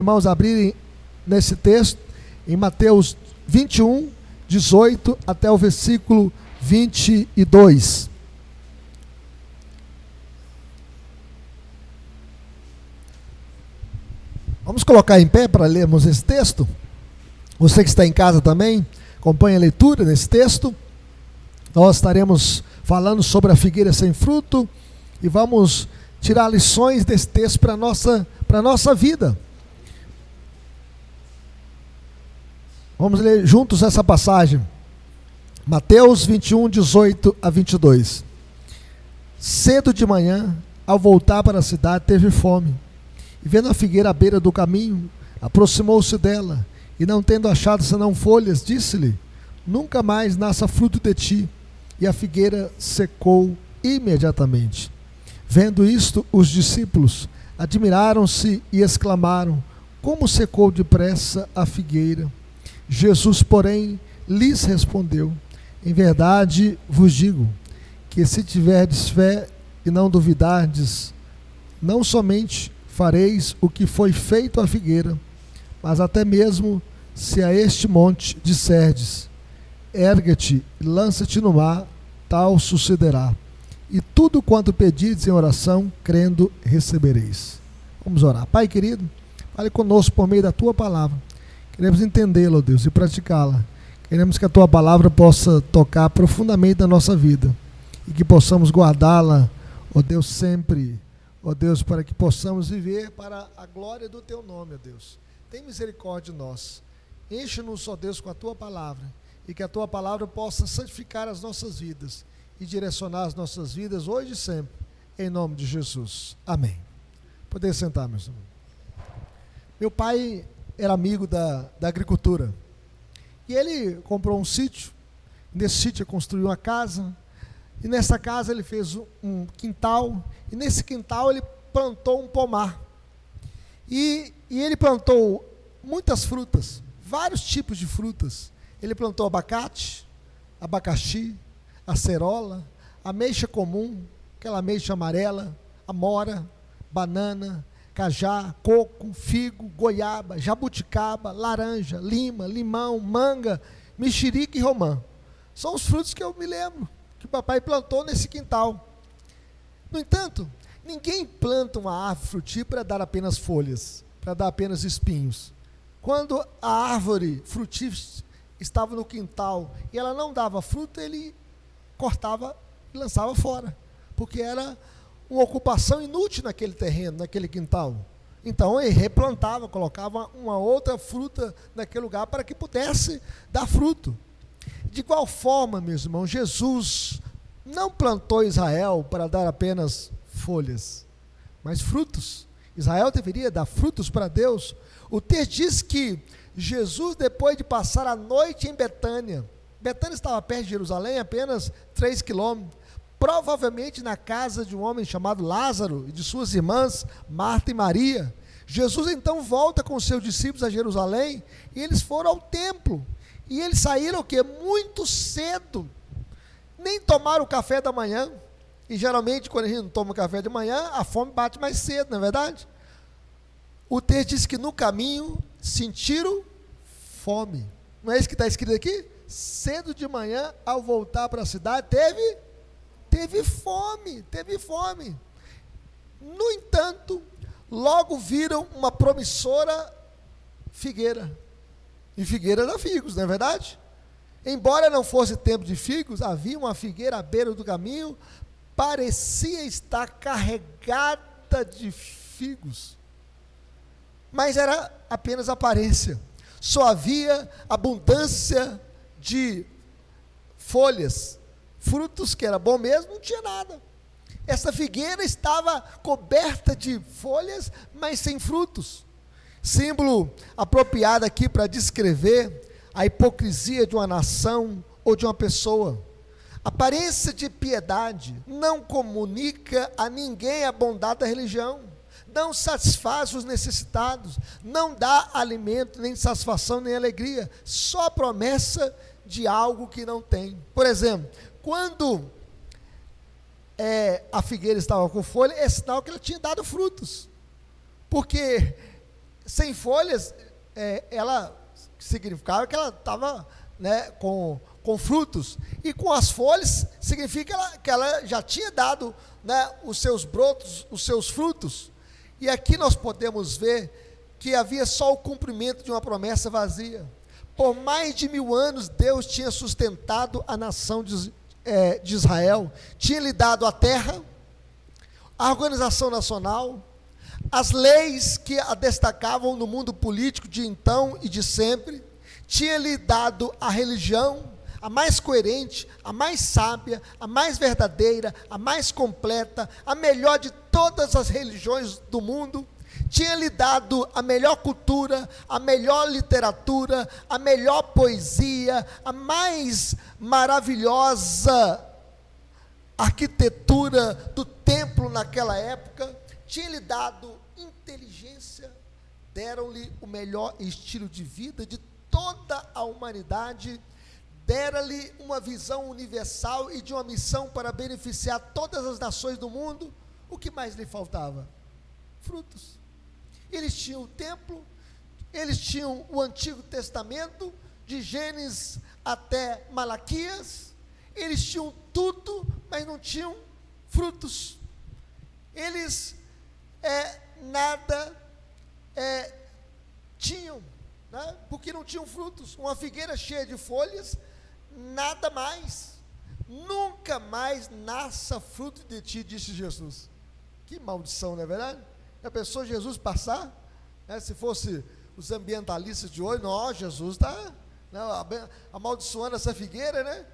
Irmãos, abrirem nesse texto, em Mateus 21, 18 até o versículo 22. Vamos colocar em pé para lermos esse texto. Você que está em casa também, acompanhe a leitura nesse texto. Nós estaremos falando sobre a figueira sem fruto e vamos tirar lições desse texto para a nossa vida. Vamos ler juntos essa passagem. Mateus 21, 18 a 22. Cedo de manhã, ao voltar para a cidade, teve fome. E vendo a figueira à beira do caminho, aproximou-se dela, e não tendo achado senão folhas, disse-lhe: nunca mais nasça fruto de ti. E a figueira secou imediatamente. Vendo isto, os discípulos admiraram-se e exclamaram: como secou depressa a figueira? Jesus, porém, lhes respondeu: em verdade vos digo, que se tiverdes fé e não duvidardes, não somente fareis o que foi feito à figueira, mas até mesmo se a este monte disserdes: erga-te e lança-te no mar, tal sucederá. E tudo quanto pedirdes em oração, crendo, recebereis. Vamos orar. Pai querido, fale conosco por meio da tua palavra. Queremos entendê-la, ó Deus, e praticá-la. Queremos que a tua palavra possa tocar profundamente na nossa vida e que possamos guardá-la, ó Deus, sempre, ó Deus, para que possamos viver para a glória do teu nome, ó Deus. Tem misericórdia de nós. Enche-nos, ó Deus, com a tua palavra e que a tua palavra possa santificar as nossas vidas e direcionar as nossas vidas hoje e sempre, em nome de Jesus. Amém. Poder sentar, meus irmãos. Meu pai era amigo da agricultura, e ele comprou um sítio. Nesse sítio ele construiu uma casa, e nessa casa ele fez um quintal, e nesse quintal ele plantou um pomar, e ele plantou muitas frutas, vários tipos de frutas. Ele plantou abacate, abacaxi, acerola, ameixa comum, aquela ameixa amarela, amora, banana, cajá, coco, figo, goiaba, jabuticaba, laranja, lima, limão, manga, mexerica e romã. São os frutos que eu me lembro que o papai plantou nesse quintal. No entanto, ninguém planta uma árvore frutífera para dar apenas folhas, para dar apenas espinhos. Quando a árvore frutífera estava no quintal e ela não dava fruto, ele cortava e lançava fora, porque era uma ocupação inútil naquele terreno, naquele quintal. Então ele replantava, colocava uma outra fruta naquele lugar para que pudesse dar fruto. De igual forma, meus irmãos, Jesus não plantou Israel para dar apenas folhas, mas frutos. Israel deveria dar frutos para Deus. O texto diz que Jesus, depois de passar a noite em Betânia estava perto de Jerusalém, apenas 3 quilômetros, provavelmente na casa de um homem chamado Lázaro e de suas irmãs Marta e Maria. Jesus então volta com seus discípulos a Jerusalém e eles foram ao templo. E eles saíram o quê? Muito cedo. Nem tomaram o café da manhã. E geralmente quando a gente não toma o café de manhã, a fome bate mais cedo, não é verdade? O texto diz que no caminho sentiram fome. Não é isso que está escrito aqui? Cedo de manhã, ao voltar para a cidade, teve fome. No entanto, logo viram uma promissora figueira. E figueira dá figos, não é verdade? Embora não fosse tempo de figos, havia uma figueira à beira do caminho, parecia estar carregada de figos. Mas era apenas aparência. Só havia abundância de folhas, frutos, que era bom mesmo, não tinha nada. Essa figueira estava coberta de folhas, mas sem frutos. Símbolo apropriado aqui para descrever a hipocrisia de uma nação ou de uma pessoa. Aparência de piedade não comunica a ninguém a bondade da religião, não satisfaz os necessitados, não dá alimento, nem satisfação, nem alegria, só promessa de algo que não tem. Por exemplo, quando a figueira estava com folha, é sinal que ela tinha dado frutos, porque sem folhas, ela significava que ela estava, né, com frutos, e com as folhas significa que ela já tinha dado, né, os seus brotos, os seus frutos. E aqui nós podemos ver que havia só o cumprimento de uma promessa vazia. Por mais de 1000 anos, Deus tinha sustentado a nação de Israel, tinha lhe dado a terra, a organização nacional, as leis que a destacavam no mundo político de então e de sempre, tinha lhe dado a religião, a mais coerente, a mais sábia, a mais verdadeira, a mais completa, a melhor de todas as religiões do mundo, tinha lhe dado a melhor cultura, a melhor literatura, a melhor poesia, a mais maravilhosa arquitetura do templo naquela época, tinha lhe dado inteligência, deram-lhe o melhor estilo de vida de toda a humanidade, deram-lhe uma visão universal e de uma missão para beneficiar todas as nações do mundo. O que mais lhe faltava? Frutos. Eles tinham o templo, eles tinham o Antigo Testamento, de Gênesis até Malaquias, eles tinham tudo, mas não tinham frutos. Eles nada tinham, né? Porque não tinham frutos. Uma figueira cheia de folhas, nada mais. Nunca mais nasça fruto de ti, disse Jesus. Que maldição, não é verdade? Já pensou Jesus passar, né, se fosse os ambientalistas de hoje? Não, Jesus está, né, amaldiçoando essa figueira, né?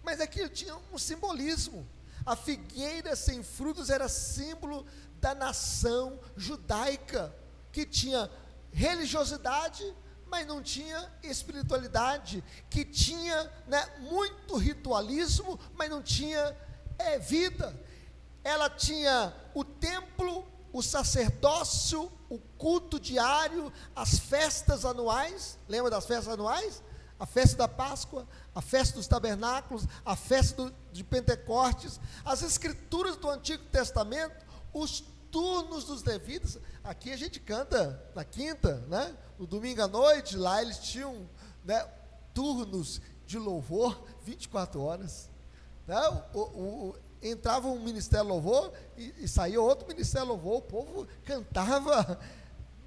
Mas aqui tinha um simbolismo. A figueira sem frutos era símbolo da nação judaica, que tinha religiosidade, mas não tinha espiritualidade, que tinha, né, muito ritualismo, mas não tinha vida. Ela tinha o templo, o sacerdócio, o culto diário, as festas anuais. Lembra das festas anuais? A festa da Páscoa, a festa dos tabernáculos, a festa de Pentecostes, as escrituras do Antigo Testamento, os turnos dos levitas. Aqui a gente canta na quinta, né? No domingo à noite, lá eles tinham, né, turnos de louvor 24 horas. Né? Entrava um ministério louvor e saía outro ministério louvor, o povo cantava,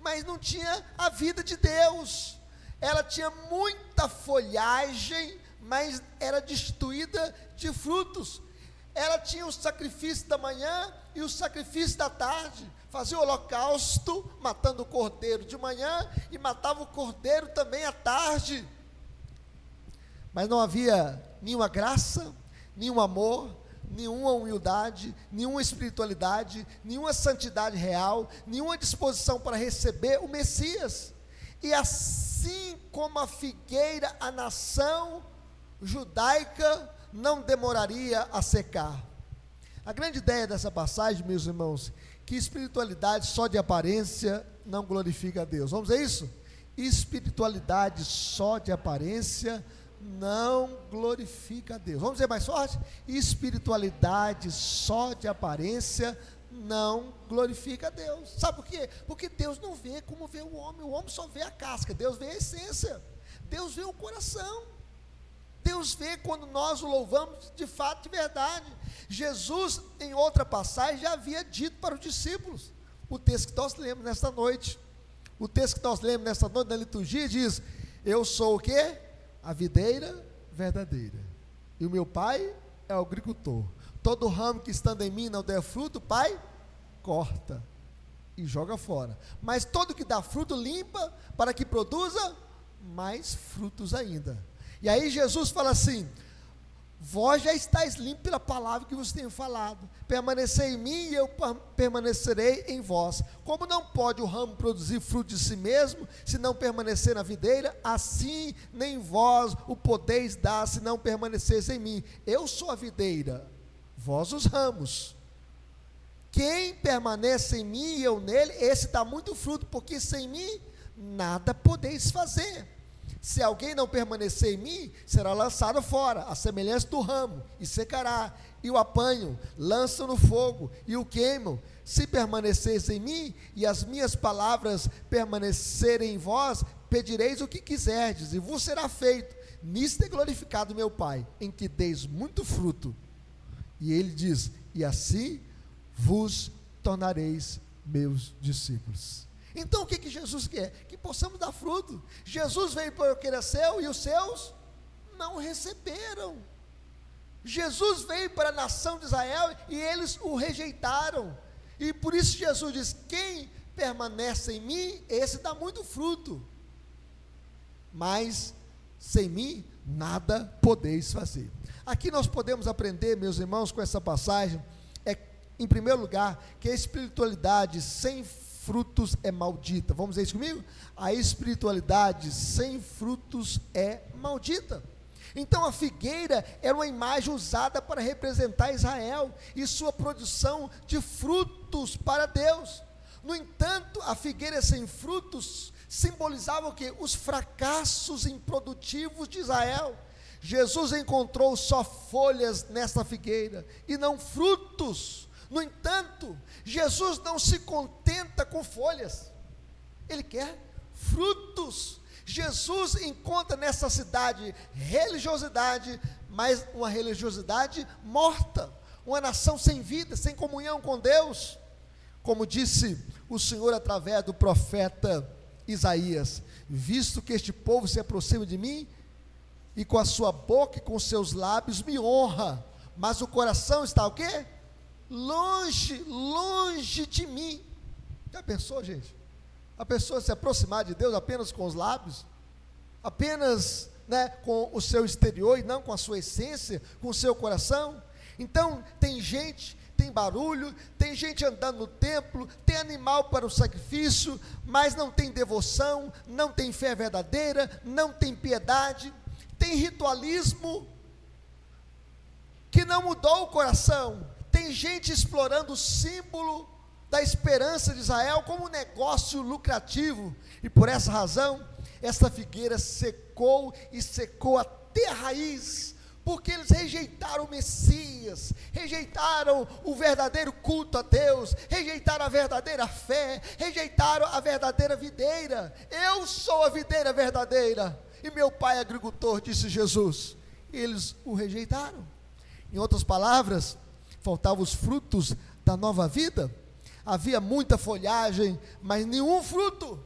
mas não tinha a vida de Deus. Ela tinha muita folhagem, mas era destituída de frutos. Ela tinha o sacrifício da manhã e o sacrifício da tarde. Fazia o holocausto, matando o cordeiro de manhã, e matava o cordeiro também à tarde. Mas não havia nenhuma graça, nenhum amor, nenhuma humildade, nenhuma espiritualidade, nenhuma santidade real, nenhuma disposição para receber o Messias. E assim como a figueira, a nação judaica não demoraria a secar. A grande ideia dessa passagem, meus irmãos, que espiritualidade só de aparência não glorifica a Deus. Vamos ver isso? Espiritualidade só de aparência não glorifica a Deus. Vamos dizer mais forte? Espiritualidade só de aparência não glorifica a Deus. Sabe por quê? Porque Deus não vê como vê o homem só vê a casca, Deus vê a essência, Deus vê o coração, Deus vê quando nós o louvamos de fato, de verdade. Jesus, em outra passagem, já havia dito para os discípulos, o texto que nós lemos nesta noite, na liturgia diz: eu sou o quê? A videira verdadeira, e o meu pai é o agricultor. Todo ramo que estando em mim não der fruto, o Pai corta e joga fora. Mas todo que dá fruto, limpa, para que produza mais frutos ainda. E aí Jesus fala assim: vós já estáis limpos pela palavra que vos tenho falado. Permanecei em mim e eu permanecerei em vós. Como não pode o ramo produzir fruto de si mesmo, se não permanecer na videira, assim nem vós o podeis dar, se não permaneceis em mim. Eu sou a videira, vós os ramos. Quem permanece em mim e eu nele, esse dá muito fruto, porque sem mim nada podeis fazer. Se alguém não permanecer em mim, será lançado fora, a semelhança do ramo, e secará, e o apanham, lançam no fogo, e o queimam. se permaneceis em mim e as minhas palavras permanecerem em vós, pedireis o que quiserdes e vos será feito. Nisto é glorificado meu Pai, em que deis muito fruto. E ele diz: e assim vos tornareis meus discípulos. Então o que Jesus quer? Que possamos dar fruto. Jesus veio para o que era seu e os seus não receberam. Jesus veio para a nação de Israel e eles o rejeitaram. E por isso Jesus diz: quem permanece em mim, esse dá muito fruto. Mas sem mim nada podeis fazer. Aqui nós podemos aprender, meus irmãos, com essa passagem, em primeiro lugar, que a espiritualidade sem frutos é maldita. Vamos ver isso comigo? A espiritualidade sem frutos é maldita. Então a figueira era uma imagem usada para representar Israel e sua produção de frutos para Deus. No entanto, a figueira sem frutos simbolizava o quê? Os fracassos improdutivos de Israel. Jesus encontrou só folhas nessa figueira e não frutos. No entanto, Jesus não se contenta com folhas, Ele quer frutos. Jesus encontra nessa cidade religiosidade, mas uma religiosidade morta, uma nação sem vida, sem comunhão com Deus. Como disse o Senhor através do profeta Isaías: visto que este povo se aproxima de mim, e com a sua boca e com os seus lábios me honra, mas o coração está o quê? Longe, longe de mim. Já pensou, gente? A pessoa se aproximar de Deus apenas com os lábios, apenas, com o seu exterior e não com a sua essência, com o seu coração. Então tem gente, tem barulho, tem gente andando no templo, tem animal para o sacrifício, mas não tem devoção, não tem fé verdadeira, não tem piedade, tem ritualismo que não mudou o coração. Tem gente explorando o símbolo da esperança de Israel como um negócio lucrativo, e por essa razão, essa figueira secou e secou até a raiz, porque eles rejeitaram o Messias, rejeitaram o verdadeiro culto a Deus, rejeitaram a verdadeira fé, rejeitaram a verdadeira videira. Eu sou a videira verdadeira, e meu pai é agricultor, disse Jesus. Eles o rejeitaram. Em outras palavras, faltavam os frutos da nova vida. Havia muita folhagem, mas nenhum fruto.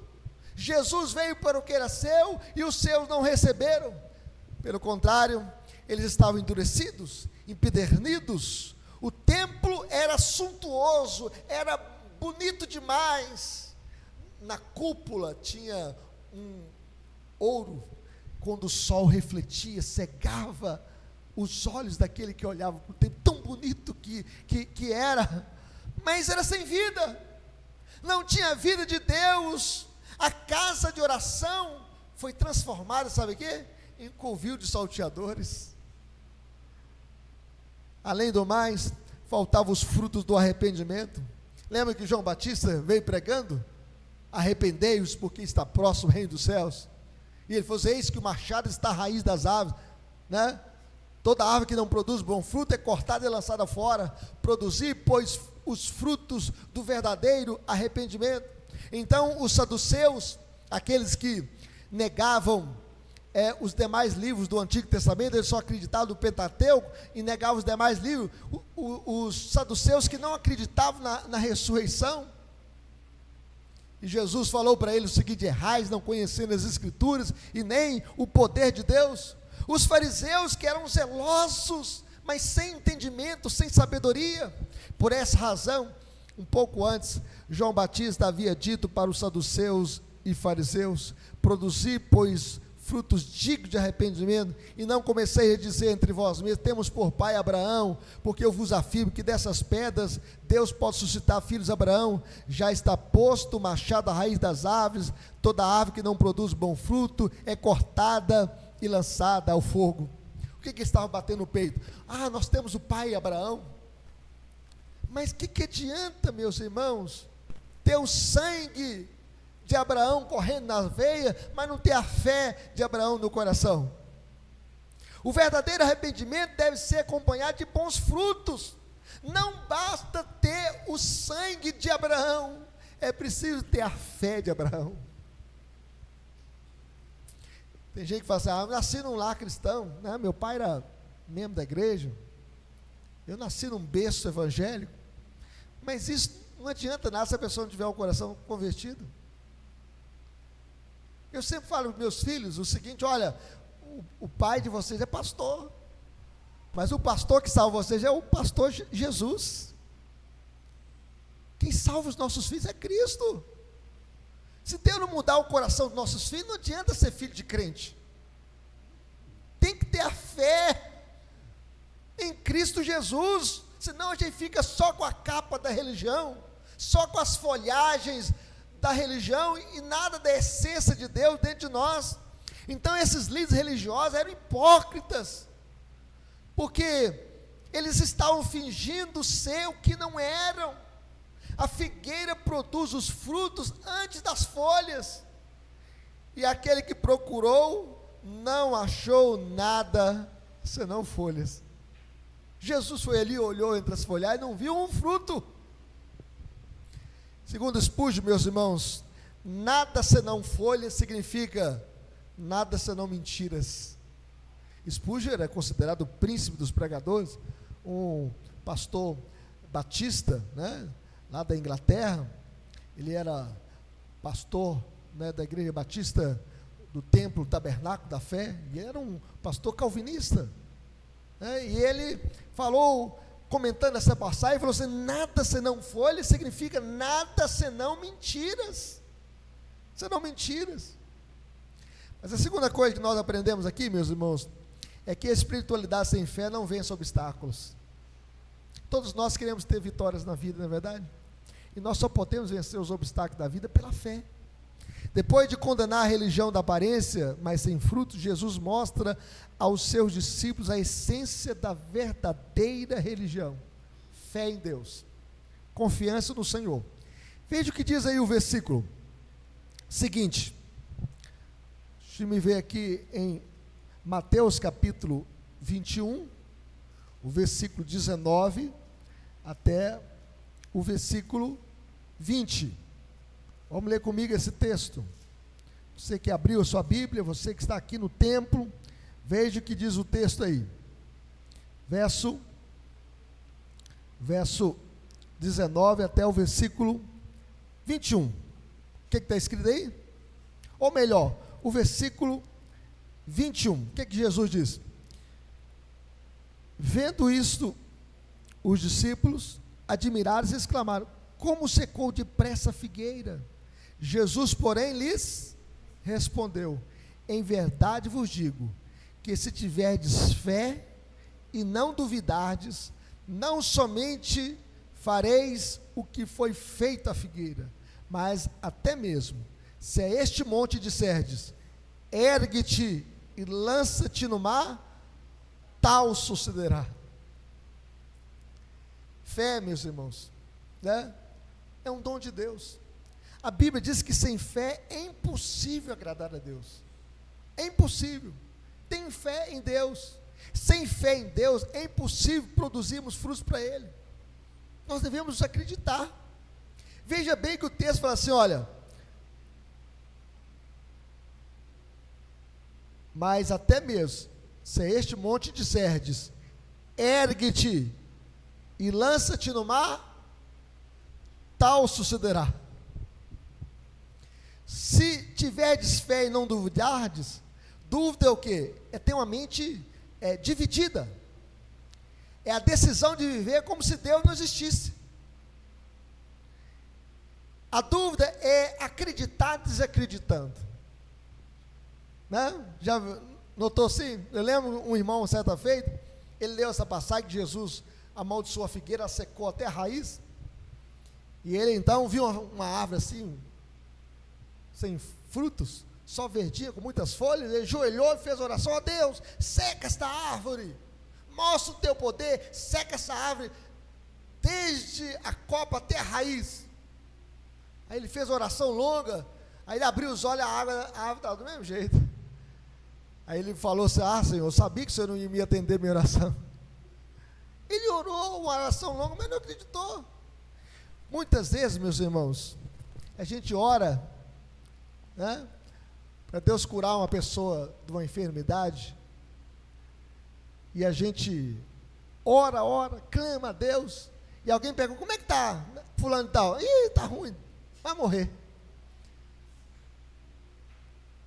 Jesus veio para o que era seu e os seus não receberam. Pelo contrário, eles estavam endurecidos, empedernidos. O templo era suntuoso, era bonito demais. Na cúpula tinha um ouro, quando o sol refletia, cegava os olhos daquele que olhava para o templo, tão bonito que era, mas era sem vida, não tinha vida de Deus. A casa de oração foi transformada, sabe o quê? Em covil de salteadores. Além do mais, faltavam os frutos do arrependimento. Lembra que João Batista veio pregando? Arrependei-vos, porque está próximo o reino dos céus. E ele falou: eis que o machado está à raiz das árvores, Toda árvore que não produz bom fruto é cortada e lançada fora. Produzir, pois, os frutos do verdadeiro arrependimento. Então os saduceus, aqueles que negavam os demais livros do Antigo Testamento, eles só acreditavam no Pentateuco e negavam os demais livros. Os saduceus que não acreditavam na ressurreição. E Jesus falou para eles o seguinte: errais, não conhecendo as Escrituras e nem o poder de Deus. Os fariseus, que eram zelosos, mas sem entendimento, sem sabedoria. Por essa razão, um pouco antes, João Batista havia dito para os saduceus e fariseus: produzi, pois, frutos dignos de arrependimento, e não comecei a dizer entre vós mesmos: temos por pai Abraão, porque eu vos afirmo que dessas pedras Deus pode suscitar filhos de Abraão. Já está posto o machado à raiz das árvores. Toda árvore que não produz bom fruto é cortada e lançada ao fogo. O que estava batendo no peito? Nós temos o pai Abraão. Mas que adianta, meus irmãos, ter o sangue de Abraão correndo na veia, mas não ter a fé de Abraão no coração? O verdadeiro arrependimento deve ser acompanhado de bons frutos. Não basta ter o sangue de Abraão, é preciso ter a fé de Abraão. Tem gente que fala assim: eu nasci num lar cristão, né? Meu pai era membro da igreja, eu nasci num berço evangélico. Mas isso não adianta nada se a pessoa não tiver o coração convertido. Eu sempre falo para meus filhos o seguinte: olha, o pai de vocês é pastor, mas o pastor que salva vocês é o pastor Jesus. Quem salva os nossos filhos é Cristo. Se Deus não mudar o coração dos nossos filhos, não adianta ser filho de crente. Tem que ter a fé em Cristo Jesus, senão a gente fica só com a capa da religião, só com as folhagens da religião e nada da essência de Deus dentro de nós. Então esses líderes religiosos eram hipócritas, porque eles estavam fingindo ser o que não eram. A figueira produz os frutos antes das folhas, e aquele que procurou não achou nada senão folhas. Jesus foi ali, olhou entre as folhagens e não viu um fruto. Segundo Spurgeon, meus irmãos, nada senão folhas significa nada senão mentiras. Spurgeon era considerado o príncipe dos pregadores, um pastor batista, né, lá da Inglaterra. Ele era pastor, né, da igreja batista do templo Tabernáculo da Fé, e era um pastor calvinista, né, e ele falou, comentando essa passagem, falou assim: nada senão folha significa nada senão mentiras, senão mentiras. Mas a segunda coisa que nós aprendemos aqui, meus irmãos, é que a espiritualidade sem fé não vence obstáculos. Todos nós queremos ter vitórias na vida, não é verdade? E nós só podemos vencer os obstáculos da vida pela fé. Depois de condenar a religião da aparência, mas sem frutos, Jesus mostra aos seus discípulos a essência da verdadeira religião: fé em Deus, confiança no Senhor. Veja o que diz aí o versículo seguinte. Deixa eu me ver aqui em Mateus capítulo 21, o versículo 19 até o versículo 20. Vamos ler comigo esse texto. Você que abriu a sua Bíblia, você que está aqui no templo, veja o que diz o texto aí. Verso 19 até o versículo 21. O que está escrito aí? Ou melhor, o versículo 21. O que Jesus diz? Vendo isto, os discípulos, admirados, exclamaram: como secou depressa a figueira? Jesus, porém, lhes respondeu: em verdade vos digo, que se tiverdes fé e não duvidardes, não somente fareis o que foi feito à figueira, mas até mesmo, se a este monte disserdes: ergue-te e lança-te no mar, tal sucederá. Fé, meus irmãos, né, é um dom de Deus. A Bíblia diz que sem fé é impossível agradar a Deus. É impossível. Tem fé em Deus. Sem fé em Deus é impossível produzirmos frutos para Ele. Nós devemos acreditar. Veja bem que o texto fala assim: olha, mas até mesmo, se a este monte disserdes: ergue-te e lança-te no mar, tal sucederá. Se tiverdes fé e não duvidardes, dúvida é o quê? É ter uma mente dividida. É a decisão de viver como se Deus não existisse. A dúvida é acreditar desacreditando, né? Já notou assim? Eu lembro um irmão, certa feita, ele leu essa passagem que Jesus amaldiçoou a figueira, secou até a raiz, e ele então viu uma árvore assim, sem frutos, só verdinha, com muitas folhas. Ele ajoelhou e fez oração: ó Deus, seca esta árvore, mostra o teu poder, seca essa árvore, desde a copa até a raiz. Aí ele fez oração longa, aí ele abriu os olhos, a árvore estava do mesmo jeito. Aí ele falou assim: ah, Senhor, eu sabia que o Senhor não ia me atender minha oração. Ele orou uma oração longa, mas não acreditou. Muitas vezes, meus irmãos, a gente ora, né, para Deus curar uma pessoa de uma enfermidade, e a gente ora, clama a Deus, e alguém pergunta, como é que está fulano e tal? Ih, está ruim, vai morrer.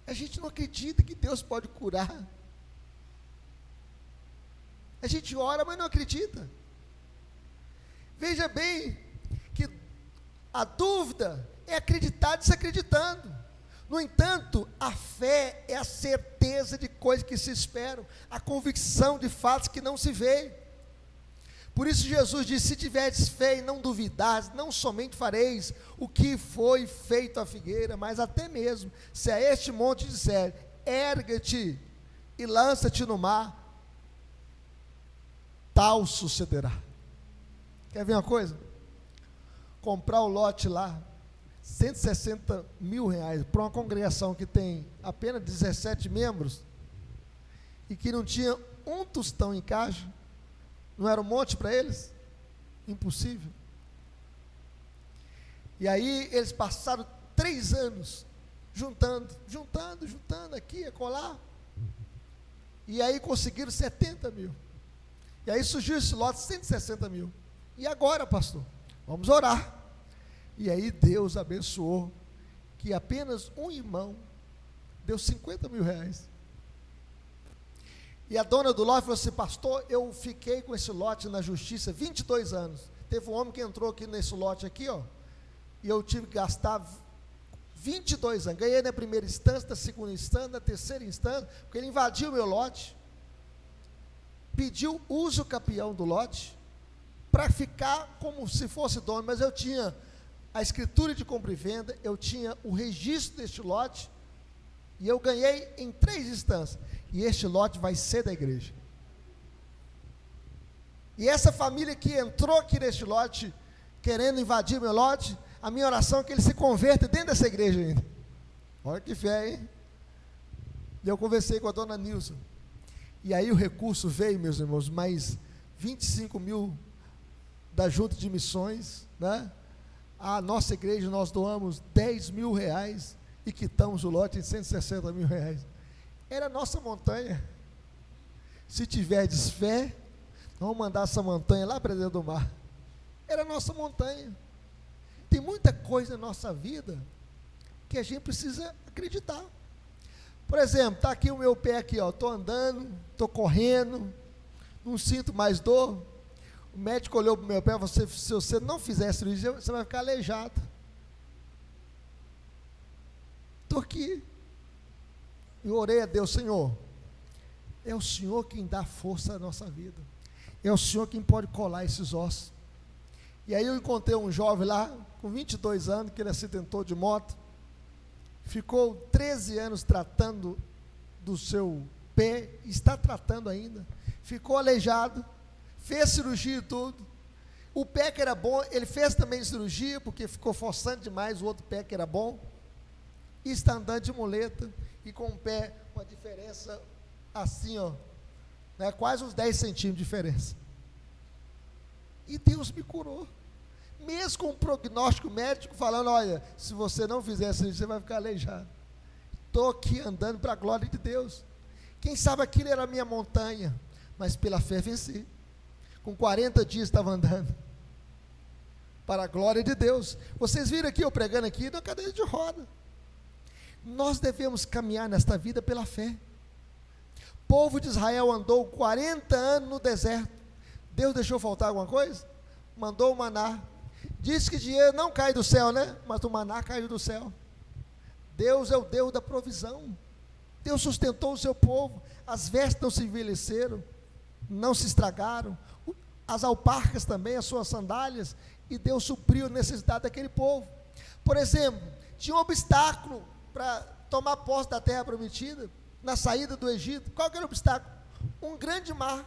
A gente não acredita que Deus pode curar. A gente ora, mas não acredita. Veja bem que a dúvida é acreditar desacreditando. No entanto, a fé é a certeza de coisas que se esperam, a convicção de fatos que não se veem. Por isso Jesus disse, se tiverdes fé e não duvidares, não somente fareis o que foi feito à figueira, mas até mesmo, se a este monte disser, erga-te e lança-te no mar, tal sucederá. Quer ver uma coisa? Comprar o lote lá, 160 mil reais, para uma congregação que tem apenas 17 membros, e que não tinha um tostão em caixa, não era um monte para eles? Impossível. E aí eles passaram 3 anos, juntando, aqui, acolá, e aí conseguiram 70 mil. E aí surgiu esse lote, 160 mil. E agora, pastor? Vamos orar. E aí Deus abençoou, que apenas um irmão deu 50 mil reais. E a dona do lote falou assim, pastor, eu fiquei com esse lote na justiça 22 anos. Teve um homem que entrou aqui nesse lote aqui, ó, e eu tive que gastar 22 anos. Ganhei na primeira instância, na segunda instância, na terceira instância, porque ele invadiu o meu lote, pediu uso capião do lote, para ficar como se fosse dono, mas eu tinha a escritura de compra e venda, eu tinha o registro deste lote, e eu ganhei em 3 instâncias, e este lote vai ser da igreja. E essa família que entrou aqui neste lote, querendo invadir meu lote, a minha oração é que ele se converta dentro dessa igreja ainda. Olha que fé, hein? E eu conversei com a dona Nilson, e aí o recurso veio, meus irmãos, mais 25 mil da junta de missões, né? A nossa igreja, nós doamos 10 mil reais, e quitamos o lote em 160 mil reais, era a nossa montanha. Se tiverdes fé, vamos mandar essa montanha lá para dentro do mar, era a nossa montanha. Tem muita coisa na nossa vida, que a gente precisa acreditar. Por exemplo, está aqui o meu pé aqui, estou andando, estou correndo, não sinto mais dor, o médico olhou para o meu pé e falou, se você não fizer cirurgia, você vai ficar aleijado. Estou aqui, eu orei a Deus, Senhor, é o Senhor quem dá força à nossa vida, é o Senhor quem pode colar esses ossos. E aí eu encontrei um jovem lá, com 22 anos, que ele acidentou de moto, ficou 13 anos tratando do seu pé, está tratando ainda, ficou aleijado, fez cirurgia e tudo, o pé que era bom, ele fez também cirurgia, porque ficou forçando demais o outro pé que era bom, e está andando de muleta, e com o pé, uma diferença assim, ó, né, quase uns 10 centímetros de diferença, e Deus me curou, mesmo com um prognóstico médico, falando, olha, se você não fizer essa cirurgia, você vai ficar aleijado, estou aqui andando para a glória de Deus. Quem sabe aquilo era a minha montanha, mas pela fé venci, com 40 dias estava andando, para a glória de Deus. Vocês viram aqui, eu pregando aqui, na cadeira de roda. Nós devemos caminhar nesta vida pela fé. O povo de Israel andou 40 anos no deserto, Deus deixou faltar alguma coisa? Mandou o maná, diz que dinheiro não cai do céu, né? Mas o maná caiu do céu. Deus é o Deus da provisão, Deus sustentou o seu povo, as vestes não se envelheceram, não se estragaram, as alparcas também, as suas sandálias, e Deus supriu a necessidade daquele povo. Por exemplo, tinha um obstáculo para tomar posse da terra prometida, na saída do Egito. Qual que era o obstáculo? Um grande mar,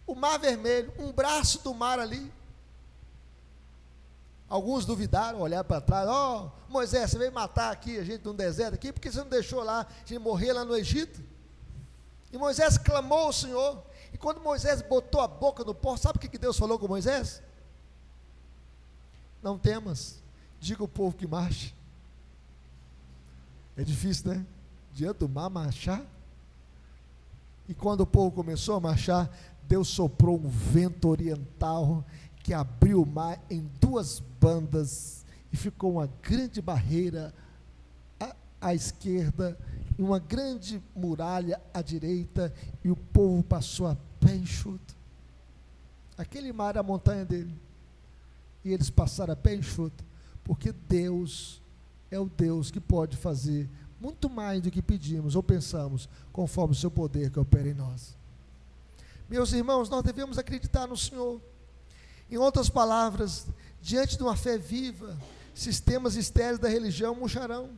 o mar vermelho, um braço do mar ali. Alguns duvidaram, olharam para trás, Moisés, você veio matar aqui a gente no deserto aqui, porque você não deixou lá, a gente morrer lá no Egito? E Moisés clamou ao Senhor, E quando Moisés botou a boca no pó, sabe o que Deus falou com Moisés? Não temas, diga ao povo que marche. É difícil, né? Diante do mar marchar. E quando o povo começou a marchar, Deus soprou um vento oriental que abriu o mar em duas bandas e ficou uma grande barreira à esquerda e uma grande muralha à direita, e o povo passou a pé enxuto. Aquele mar era a montanha dele, e eles passaram a pé enxuto, porque Deus é o Deus que pode fazer muito mais do que pedimos ou pensamos, conforme o seu poder que opera em nós. Meus irmãos, nós devemos acreditar no Senhor. Em outras palavras, diante de uma fé viva, sistemas estéreis da religião murcharão.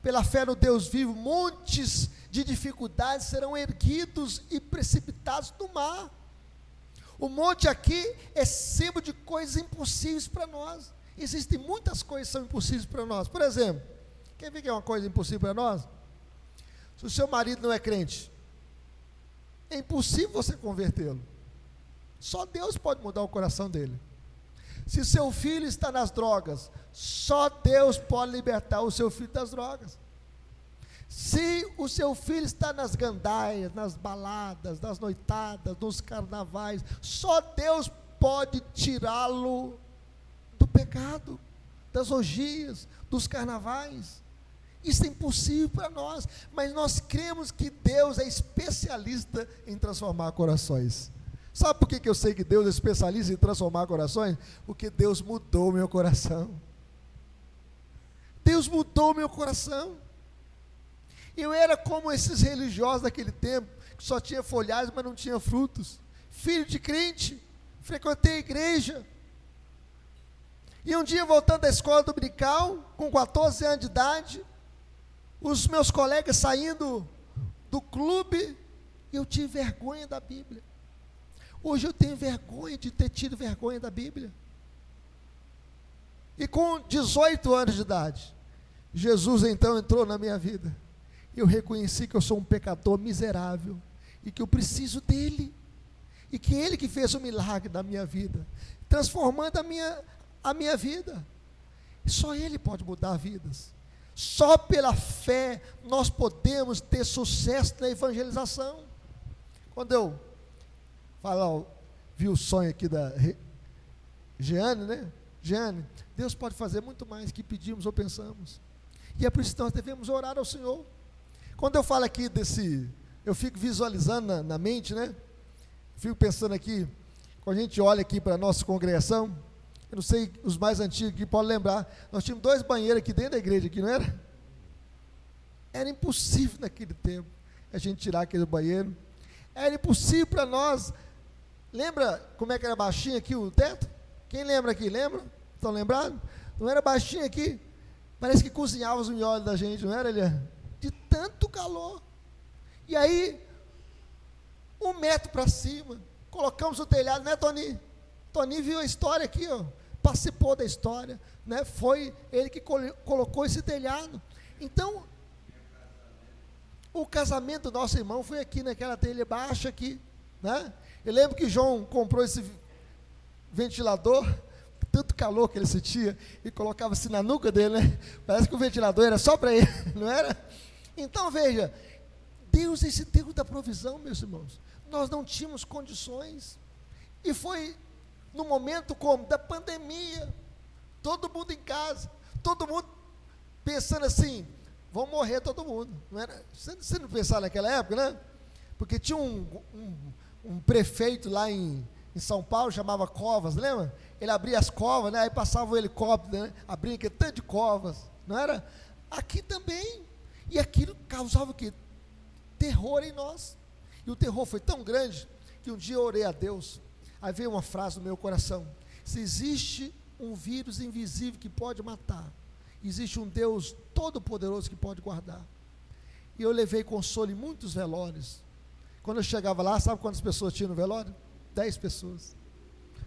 Pela fé no Deus vivo, montes de dificuldades serão erguidos e precipitados no mar. O monte aqui é símbolo de coisas impossíveis para nós. Existem muitas coisas que são impossíveis para nós. Por exemplo, quer ver que é uma coisa impossível para nós? Se o seu marido não é crente, é impossível você convertê-lo. Só Deus pode mudar o coração dele. Se seu filho está nas drogas, só Deus pode libertar o seu filho das drogas. Se o seu filho está nas gandaias, nas baladas, nas noitadas, nos carnavais, só Deus pode tirá-lo do pecado, das orgias, dos carnavais. Isso é impossível para nós, mas nós cremos que Deus é especialista em transformar corações. Sabe por que eu sei que Deus é especialista em transformar corações? Porque Deus mudou o meu coração. Deus mudou o meu coração. Eu era como esses religiosos daquele tempo, que só tinha folhagens, mas não tinha frutos. Filho de crente, frequentei a igreja. E um dia, voltando da escola dominical, com 14 anos de idade, os meus colegas saindo do clube, eu tive vergonha da Bíblia. Hoje eu tenho vergonha de ter tido vergonha da Bíblia. E com 18 anos de idade, Jesus então entrou na minha vida. Eu reconheci que eu sou um pecador miserável e que eu preciso dele, e que ele que fez o milagre da minha vida, transformando a minha vida. Só ele pode mudar vidas. Só pela fé nós podemos ter sucesso na evangelização. Quando eu vi o sonho aqui da Jeane, né? Jeane, Deus pode fazer muito mais que pedimos ou pensamos, e é por isso que nós devemos orar ao Senhor. Quando eu falo aqui eu fico visualizando na mente, né? Fico pensando aqui, quando a gente olha aqui para a nossa congregação, eu não sei, os mais antigos aqui podem lembrar, nós tínhamos 2 banheiros aqui dentro da igreja, aqui, não era? Era impossível naquele tempo a gente tirar aquele banheiro. Era impossível para nós. Lembra como é que era baixinho aqui o teto? Quem lembra aqui? Lembra? Estão lembrados? Não era baixinho aqui? Parece que cozinhava os miolos da gente, não era, Eliane? De tanto calor. E aí, 1 metro para cima, colocamos o telhado, né, Tony? Tony viu a história aqui, ó, participou da história, né? Foi ele que colocou esse telhado. Então, o casamento do nosso irmão foi aqui naquela telha baixa aqui, né? Eu lembro que João comprou esse ventilador, tanto calor que ele sentia, e colocava assim na nuca dele, né? Parece que o ventilador era só para ele, não era? Então veja, Deus é esse Deus da provisão, meus irmãos. Nós não tínhamos condições, e foi no momento como da pandemia, todo mundo em casa, todo mundo pensando assim, vão morrer todo mundo, não era? Você não pensava naquela época, né? Porque tinha um prefeito lá em São Paulo, chamava Covas, lembra? Ele abria as covas, né? Aí passava o helicóptero, né? Abria aquele tanto de covas, não era? Aqui também, e aquilo causava o quê? Terror em nós, e o terror foi tão grande, que um dia eu orei a Deus, aí veio uma frase no meu coração: se existe um vírus invisível que pode matar, existe um Deus todo-poderoso que pode guardar. E eu levei consolo em muitos velórios. Quando eu chegava lá, sabe quantas pessoas tinha no velório? 10 pessoas,